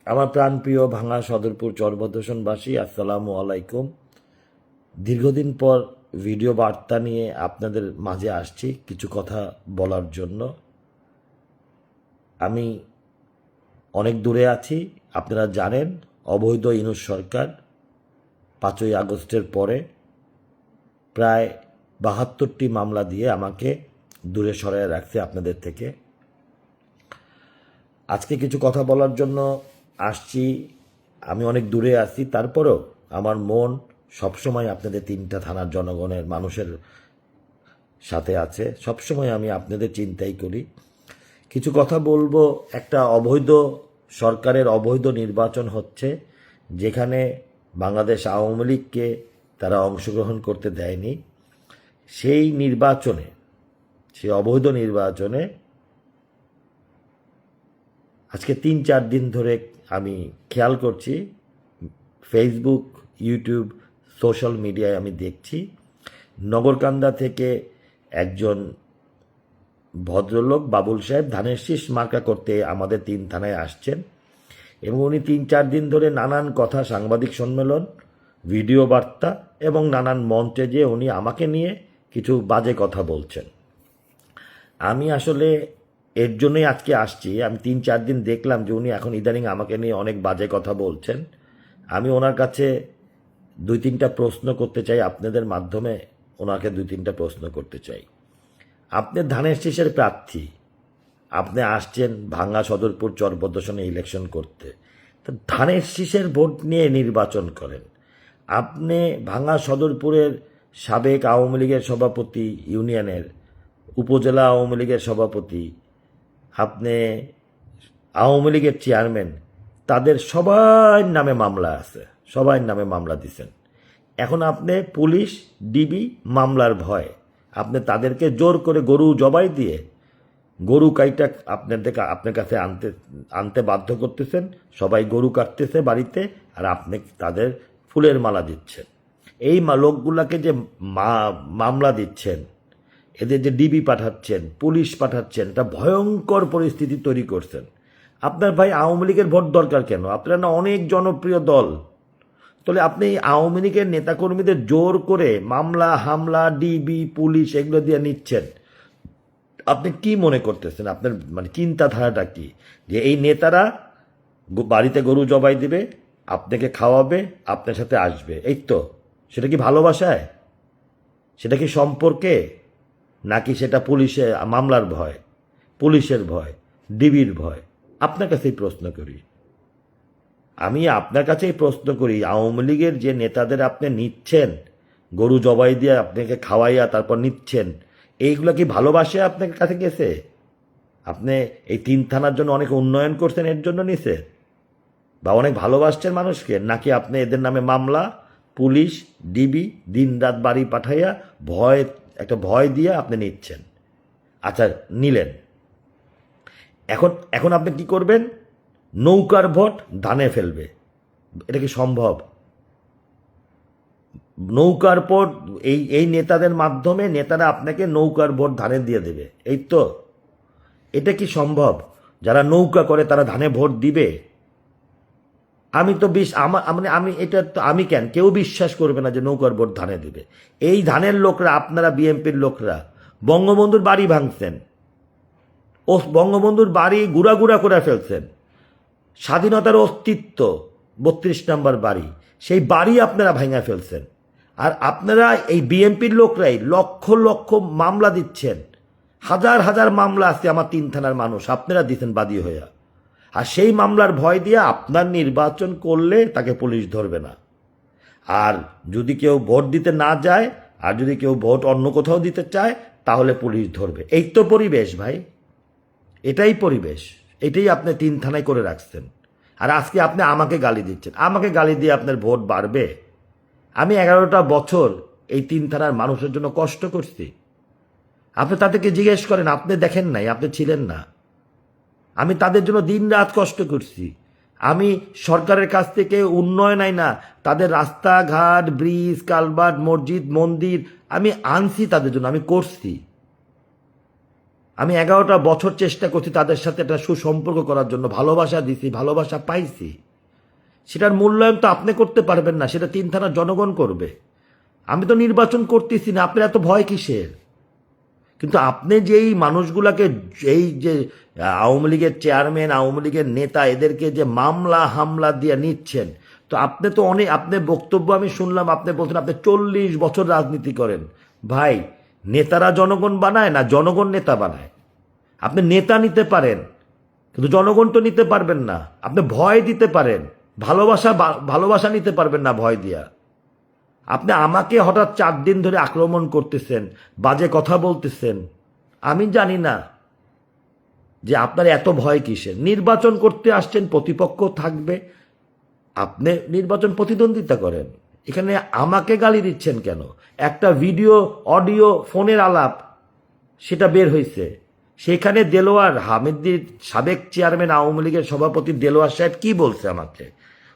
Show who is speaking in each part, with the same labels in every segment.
Speaker 1: আমার প্রাণপ্রিয় ভাঙা সদরপুর চরবদ্দশনবাসী, আসসালামু আলাইকুম। দীর্ঘদিন পর ভিডিও বার্তা নিয়ে আপনাদের মাঝে আসছি কিছু কথা বলার জন্য। আমি অনেক দূরে আছি, আপনারা জানেন। অবৈধ ইউনূস সরকার 5ই আগস্টের পরে প্রায় 72টি মামলা দিয়ে আমাকে দূরে সরায় রাখছে আপনাদের থেকে। আজকে কিছু কথা বলার জন্য আসছি। আমি অনেক দূরে আছি, তারপরেও আমার মন সবসময় আপনাদের 3টা থানার জনগণের মানুষের সাথে আছে। সবসময় আমি আপনাদের চিন্তাই করি। কিছু কথা বলবো। একটা অবৈধ সরকারের অবৈধ নির্বাচন হচ্ছে, যেখানে বাংলাদেশ আওয়ামী লীগকে তারা অংশগ্রহণ করতে দেয়নি। সেই নির্বাচনে, সেই অবৈধ নির্বাচনে আজকে 3-4 দিন ধরে আমি খেয়াল করছি, ফেসবুক, ইউটিউব, সোশ্যাল মিডিয়ায় আমি দেখছি নগরকান্দা থেকে একজন ভদ্রলোক বাবুল সাহেব ধানের শীষ মার্কা করতে আমাদের 3 থানায় আসছেন এবং উনি 3-4 দিন ধরে নানান কথা, সাংবাদিক সম্মেলন, ভিডিও বার্তা এবং নানান মঞ্চে যে উনি আমাকে নিয়ে কিছু বাজে কথা বলছেন। আমি আসলে এর জন্যই আজকে আসছি। আমি 3-4 দিন দেখলাম যে উনি এখন ইদানিং আমাকে নিয়ে অনেক বাজে কথা বলছেন। আমি ওনার কাছে 2-3টা প্রশ্ন করতে চাই, আপনাদের মাধ্যমে ওনাকে 2-3টা প্রশ্ন করতে চাই। আপনি ধানের শীষের প্রার্থী, আপনি আসছেন ভাঙ্গা সদরপুর চরবদ্দশনে ইলেকশন করতে, তো ধানের শীষের ভোট নিয়ে নির্বাচন করেন। আপনি ভাঙ্গা সদরপুরের সাবেক আওয়ামী লীগের সভাপতি, ইউনিয়নের উপজেলা আওয়ামী লীগের সভাপতি, আপনি আওয়ামী লীগের চেয়ারম্যান, তাদের সবার নামে মামলা আছে, সবার নামে মামলা দিছেন। এখন আপনি পুলিশ, ডিবি মামলার ভয় আপনি তাদেরকে জোর করে গরু জবাই দিয়ে গরু কাইটা আপনার কাছে আনতে আনতে বাধ্য করতেছেন। সবাই গরু কাটতেছে বাড়িতে, আর আপনি তাদের ফুলের মালা দিচ্ছেন। এই লোকগুলাকে যে মামলা দিচ্ছেন, এদের যে ডিবি পাঠাচ্ছেন, পুলিশ পাঠাচ্ছেন, একটা ভয়ঙ্কর পরিস্থিতি তৈরি করছেন। আপনার ভাই আওয়ামী লীগের ভোট দরকার কেন? আপনারা না অনেক জনপ্রিয় দল। তাহলে আপনি আওয়ামী লীগের নেতাকর্মীদের জোর করে মামলা, হামলা, ডিবি, পুলিশ এগুলো দিয়ে নিচ্ছেন। আপনি কি মনে করতেছেন? আপনার মানে চিন্তাধারাটা কি? যে এই নেতারা বাড়িতে গরু জবাই দিবে, আপনাকে খাওয়াবে, আপনার সাথে আসবে, এই তো? সেটা কি ভালোবাসায়? সেটা কি সম্পর্কে? নাকি সেটা পুলিশের মামলার ভয়, পুলিশের ভয়, ডিবির ভয়? আপনার কাছেই প্রশ্ন করি। আমি আপনার কাছেই প্রশ্ন করি, আওয়ামী লীগের যে নেতাদের আপনি নিচ্ছেন, গরু জবাই দিয়ে আপনাকে খাওয়াইয়া তারপর নিচ্ছেন, এইগুলো কি ভালোবাসে আপনার কাছে গেছে? আপনি এই 3 থানার জন্য অনেক উন্নয়ন করছেন, এর জন্য নিছে? বা অনেক ভালোবাসছেন মানুষকে? নাকি আপনি এদের নামে মামলা, পুলিশ, ডিবি দিন রাত বাড়ি পাঠাইয়া একটা ভয় দিয়ে আপনি নিচ্ছেন? আচ্ছা, নিলেন। এখন এখন আপনি কি করবেন? নৌকার ভোট ধানে ফেলবে। এটা কি সম্ভব? নৌকার ভোট এই নেতাদের মাধ্যমে নেতারা আপনাকে নৌকার ভোট ধানে দিয়ে দেবে, এই তো? এটা কি সম্ভব? যারা নৌকা করে তারা ধানে ভোট দিবে? আমি তো আমি এটা তো আমি কেন, কেউ বিশ্বাস করবে না যে নৌকার ভোট ধানে দিবে। এই ধানের লোকরা, আপনারা বিএনপির লোকরা বঙ্গবন্ধুর বাড়ি ভাঙছেন, ও বঙ্গবন্ধুর বাড়ি গুড়া গুড়া করে ফেলছেন। স্বাধীনতার অস্তিত্ব 32 নম্বর বাড়ি, সেই বাড়ি আপনারা ভাঙা ফেলছেন। আর আপনারা এই বিএনপির লোকরাই লক্ষ লক্ষ মামলা দিচ্ছেন। হাজার হাজার মামলা আছে আমার 3 থানার মানুষ, আপনারা দিচ্ছেন বাদী হইয়া। আর সেই মামলার ভয় দিয়ে আপনার নির্বাচন করলে তাকে পুলিশ ধরবে না। আর যদি কেউ ভোট দিতে না যায়, আর যদি কেউ ভোট অন্য কোথাও দিতে চায়, তাহলে পুলিশ ধরবে। এই তো পরিবেশ ভাই, এটাই পরিবেশ। এটাই আপনি 3 থানায় করে রাখছেন। আর আজকে আপনি আমাকে গালি দিচ্ছেন। আমাকে গালি দিয়ে আপনার ভোট বাড়বে? আমি 11টা বছর এই 3 থানার মানুষের জন্য কষ্ট করছি। আপনি তাদেরকে জিজ্ঞেস করেন, আপনি দেখেন নাই, আপনি ছিলেন না। আমি তাদের জন্য দিন রাত কষ্ট করছি। আমি সরকারের কাছ থেকে উন্নয়ন না, তাদের রাস্তাঘাট, ব্রিজ, কালভার্ট, মসজিদ, মন্দির আমি আনছি তাদের জন্য, আমি করছি। আমি 11টা বছর চেষ্টা করছি তাদের সাথে একটা সুসম্পর্ক করার জন্য, ভালোবাসা দিছি, ভালোবাসা পাইছি। সেটার মূল্যায়ন তো আপনি করতে পারবেন না, সেটা তিন থানার জনগণ করবে। আমি তো নির্বাচন করতেছি না, আপনার এত ভয় কিসের? কিন্তু আপনি যেই মানুষগুলাকে, এই যে আওয়ামী লীগের চেয়ারম্যান, আওয়ামী লীগের নেতা, এদেরকে যে মামলা হামলা দিয়ে নিচ্ছেন, তো আপনি তো অনেক, আপনার বক্তব্য আমি শুনলাম, আপনি বলছেন আপনি 40 বছর রাজনীতি করেন। ভাই, নেতারা জনগণ বানায় না জনগণ নেতা বানায়? আপনি নেতা নিতে পারেন, কিন্তু জনগণ তো নিতে পারবেন না। আপনি ভয় দিতে পারেন, ভালোবাসা নিতে পারবেন না ভয় দিয়া। আপনি আমাকে হঠাৎ 4 দিন ধরে আক্রমণ করতেছেন, বাজে কথা বলতেছেন। আমি জানি না যে আপনার এত ভয় কিসের। নির্বাচন করতে আসছেন, প্রতিপক্ষ থাকবে, আপনি নির্বাচন প্রতিদ্বন্দ্বিতা করেন। এখানে আমাকে গালি দিচ্ছেন কেন? একটা ভিডিও, অডিও, ফোনের আলাপ সেটা বের হয়েছে, সেখানে দেলোয়ার হামিদ্দির সাবেক চেয়ারম্যান, আওয়ামী লীগের সভাপতি দেলোয়ার সাহেব কি বলছে আমাকে?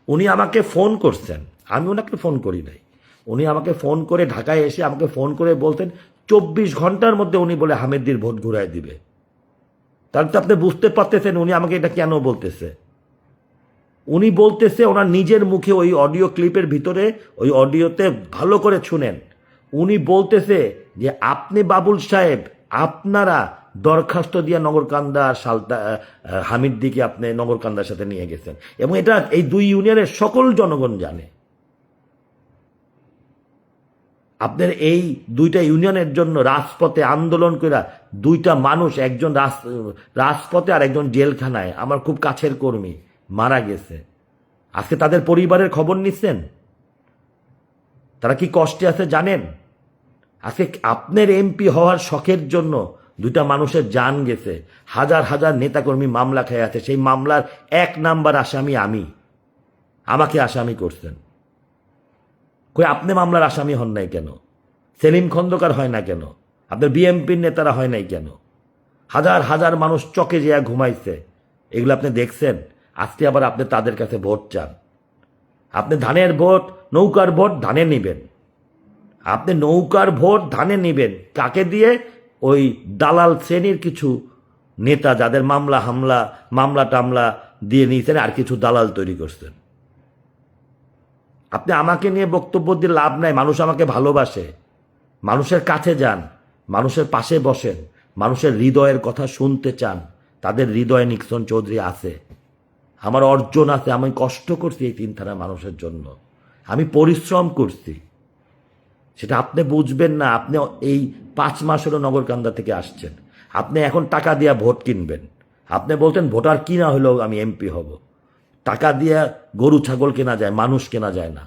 Speaker 1: উনি আমাকে ফোন করছেন, আমি ওনাকে ফোন করি নাই। উনি আমাকে ফোন করে, ঢাকায় এসে আমাকে ফোন করে বলতেন 24 ঘন্টার মধ্যে উনি বলে হামিদ্দির ভোট ঘুরায় দিবে। তাহলে তো আপনি বুঝতে পারতেছেন উনি আমাকে এটা কেন বলতেছে। উনি বলতেছে ওনার নিজের মুখে, ওই অডিও ক্লিপের ভিতরে, ওই অডিওতে ভালো করে শুনেন, উনি বলতেছে যে আপনি বাবুল সাহেব, আপনারা দরখাস্ত দিয়ে নগরকান্দা হামিদ্দিকে আপনি নগরকান্দার সাথে নিয়ে গেছেন, এবং এটা এই 2 ইউনিয়নের সকল জনগণ জানে। আপনার এই 2টা ইউনিয়নের জন্য রাজপথে আন্দোলন করে 2টা মানুষ, একজন রাজপথে আর একজন জেলখানায়, আমার খুব কাছের কর্মী, মারা গেছে। আজকে তাদের পরিবারের খবর নিচ্ছেন, তারা কি কষ্টে আছে জানেন? আজকে আপনার এমপি হওয়ার শখের জন্য 2টা মানুষের জান গেছে, হাজার হাজার নেতাকর্মী মামলা খেয়ে আছে। সেই মামলার 1 নাম্বার আসামি আমি, আমাকে আসামি করছেন। কই আপনি মামলার আসামি হন নাই কেন? সেলিম খন্দকার হয় না কেন? আপনার বিএমপির নেতারা হয় নাই কেন? হাজার হাজার মানুষ চকে যেয়া ঘুমাইছে, এগুলো আপনি দেখছেন। আজকে আবার আপনি তাদের কাছে ভোট চান। আপনি ধানের ভোট, নৌকার ভোট ধানে নিবেন। আপনি নৌকার ভোট ধানে নিবেন কাকে দিয়ে? ওই দালাল শ্রেণীর কিছু নেতা, যাদের মামলা টামলা দিয়ে নিয়েছেন, আর কিছু দালাল তৈরি করছেন। আপনি আমাকে নিয়ে বক্তব্য দিয়ে লাভ নাই। মানুষ আমাকে ভালোবাসে, মানুষের কাছে যান, মানুষের পাশে বসেন, মানুষের হৃদয়ের কথা শুনতে চান। তাদের হৃদয়ে নিক্সন চৌধুরী আছে, আমার অর্জন আছে। আমি কষ্ট করছি এই 3 থানার মানুষের জন্য, আমি পরিশ্রম করছি। সেটা আপনি বুঝবেন না। আপনি এই 5 মাস হলো নগরকান্দা থেকে আসছেন, আপনি এখন টাকা দিয়ে ভোট কিনবেন। আপনি বলতেন ভোটার কিনা হলেও আমি এমপি হব। টাকা দিয়ে গরু ছাগল কেনা যায়, মানুষ কেনা যায় না।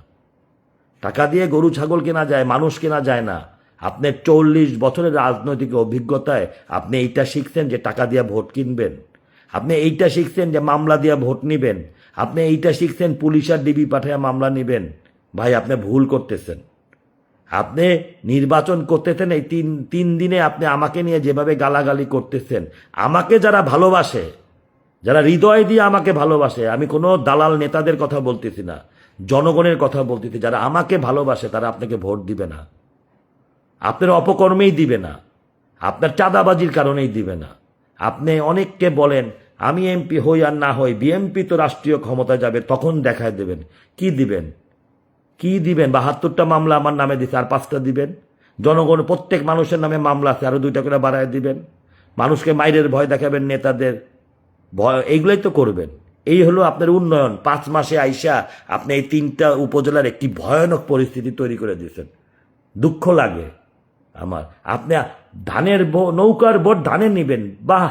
Speaker 1: টাকা দিয়ে গরু ছাগল কেনা যায়, মানুষ কেনা যায় না। আপনার 40 বছরের রাজনৈতিক অভিজ্ঞতায় আপনি এইটা শিখছেন যে টাকা দিয়ে ভোট কিনবেন। আপনি এইটা শিখছেন যে মামলা দিয়ে ভোট নিবেন। আপনি এইটা শিখছেন পুলিশ আর ডিবি পাঠায় মামলা নিবেন। ভাই, আপনি ভুল করতেছেন। আপনি নির্বাচন করতেছেন, এই তিন দিনে আপনি আমাকে নিয়ে যেভাবে গালাগালি করতেছেন, আমাকে যারা ভালোবাসে, যারা হৃদয় দিয়ে আমাকে ভালোবাসে, আমি কোনো দালাল নেতাদের কথা বলতেছি না, জনগণের কথা বলতেছি, যারা আমাকে ভালোবাসে তারা আপনাকে ভোট দিবে না। আপনার অপকর্মেই দিবে না, আপনার চাঁদাবাজির কারণেই দিবে না। আপনি অনেককে বলেন আমি এমপি হই আর না হই, বিএমপি তো রাষ্ট্রীয় ক্ষমতায় যাবে, তখন দেখায় দেবেন। কি দিবেন? কি দিবেন? 72টা মামলা আমার নামে দিচ্ছে, আর 5টা দিবেন। জনগণ, প্রত্যেক মানুষের নামে মামলা আছে, আরো 2টা করে বাড়ায় দিবেন। মানুষকে মাইরের ভয় দেখাবেন, নেতাদের ভয়, এইগুলোই তো করবেন। এই হলো আপনার উন্নয়ন। 5 মাসে আইসা আপনি এই 3টা উপজেলার একটি ভয়ানক পরিস্থিতি তৈরি করে দিয়েছেন। দুঃখ লাগে আমার। আপনি ধানের নৌকার ভোট ধানে নিবেন, বাহ,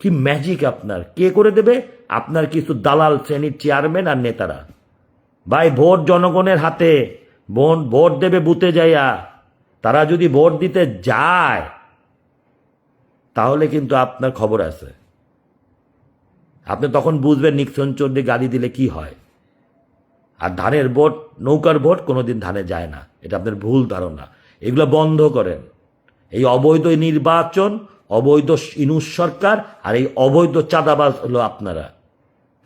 Speaker 1: কি ম্যাজিক আপনার! কে করে দেবে? আপনার কিছু দালাল শ্রেণীর চেয়ারম্যান আর নেতারা। ভাই, ভোট জনগণের হাতে, ভোট দেবে বুথে যাইয়া। তারা যদি ভোট দিতে যায় তাহলে কিন্তু আপনার খবর আছে। আপনি তখন বুঝবেন নিক্সন চৌধুরী গালি দিলে কি হয়। আর ধানের ভোট, নৌকার ভোট কোনোদিন ধানে যায় না, এটা আপনার ভুল ধারণা। এগুলো বন্ধ করেন। এই অবৈধ নির্বাচন, অবৈধ ইনুস সরকার আর এই অবৈধ চাঁদাবাজ হলো আপনারা।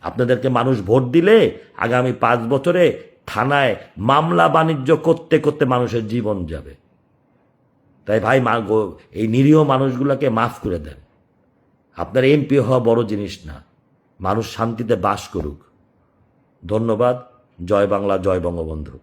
Speaker 1: আপনাদেরকে মানুষ ভোট দিলে আগামী 5 বছরে থানায় মামলা বাণিজ্য করতে করতে মানুষের জীবন যাবে। তাই ভাই, এই নিরীহ মানুষগুলোকে মাফ করে দেন। আপনার এমপি হওয়া বড় জিনিস না, মানুষ শান্তিতে বাস করুক। ধন্যবাদ। জয় বাংলা, জয় বঙ্গবন্ধু।